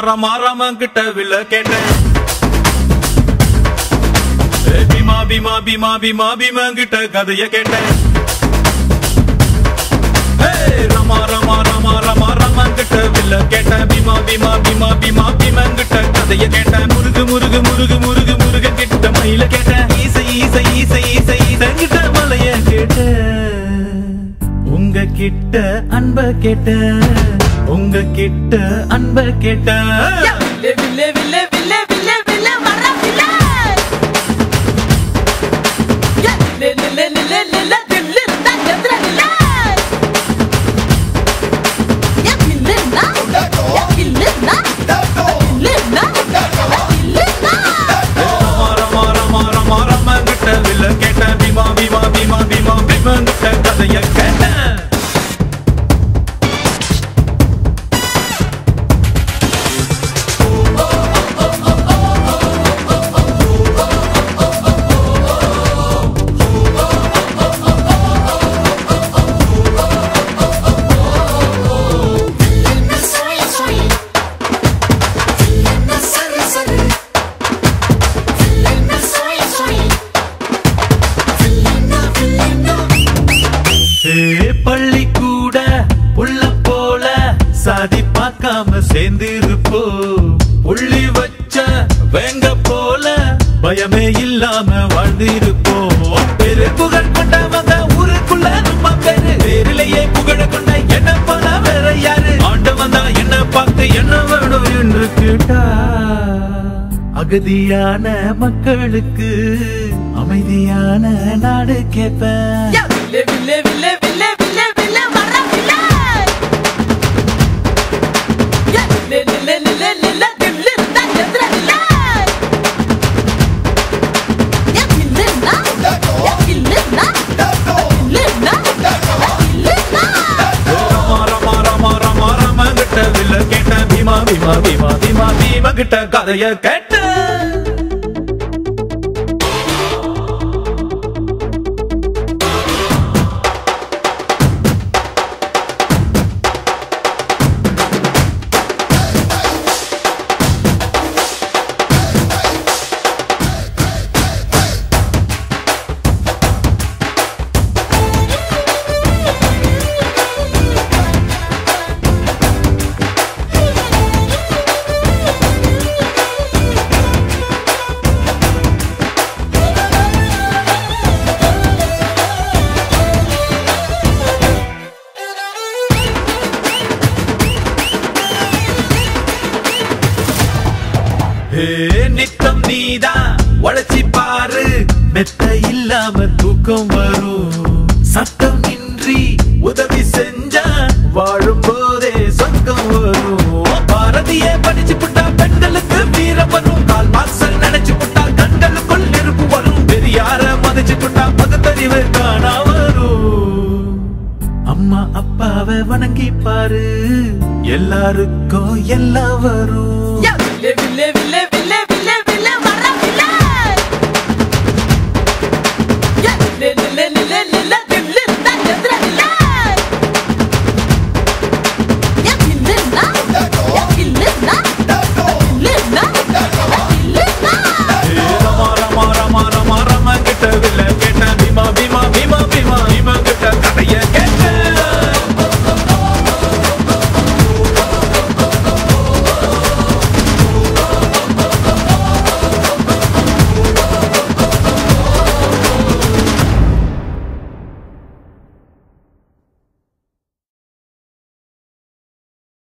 ரமா ரமன் கிட்ட வில்ல கேட்டேன். பீமா பீமா பீமா பீமா பீமன் கிட்ட கதைய கேட்டேன். ரமா ரமா ரமா ரமா ரமன் கிட்ட வில்ல கேட்டேன். பீமா பீமா பீமா பீமா பீமன் கிட்ட கதைய கேட்டேன். முருகு முருகு முருகு முருகு முருகன் கிட்ட மயில கேட்டேன். ஈசை ஈசை ஈசை ஈசை ஈசன் கிட்ட மலைய கேட்டேன். உங்க கிட்ட அன்ப கேட்டேன். உங்க கிட்ட அன்ப கேட்டேன். வில்லே வில்லே வில்லே வில்லே வில்லே வர வில்லே லே லே லே லே லே தில்லு தா எத்ர வில்லே யா வில்லே நா யா வில்லே நா வில்லே நா வில்லே நா ரமா ரமா ரமா ரமா கிட்ட வில்ல கேட்டேன். பீமா பீமா பீமா பீமா பீமன் கிட்ட கதைய கேட்டேன். பள்ளி கூட உள்ள போல சாதி பார்க்காம சேர்ந்திருப்போ. புள்ளி வச்ச வேங்க போல பயமே இல்லாம வாழ்ந்திருப்போம். பெரு புகழ் கொண்டவங்க ஊருக்குள்ள நம்ம பேரு. பேரிலேயே புகழ கொண்ட என்ன போல வேற யாரு? ஆண்டவன் தான் என்ன பார்த்து என்ன வேணும் என்று கேட்டா. அகதியான மக்களுக்கு அமைதியான நாடு கேட்பேன். வில்லே வில்லே வில்லே வில்லே வில்லே வில்லே வர வில்லே யா லே லே லே லே லே தில்லு தா எத்ர வில்லே யா வில்லே நா யா வில்லே நா வில்லே நா வில்லே நா ரமா ரமா ரமா ரமா கிட்ட வில்ல கேட்டேன். பீமா பீமா பீமா பீமா பீமா கிட்ட கதைய கேட்டேன். நித்தம் நீதான் உழைச்சி பாரு. மெத்த இல்லாம தூக்கம் வரும். சட்டம் இன்றி உதவி செஞ்சா வாழும் போதே சொர்க்கம் வரும். பாரதிய படிச்சு புட்டா பெண்களுக்கு வீரம் வரும். கால் மாசல் நினைச்சு புட்டா கண்களுக்குள் நெருப்பு வரும். பெரியார மதிச்சு புட்டா பகுத்தறிவு காணா வரும். அம்மா அப்பாவை வணங்கி பாரு. எல்லாருக்கும் எல்லாம் வரும். வில்லே வில்லே வில்லே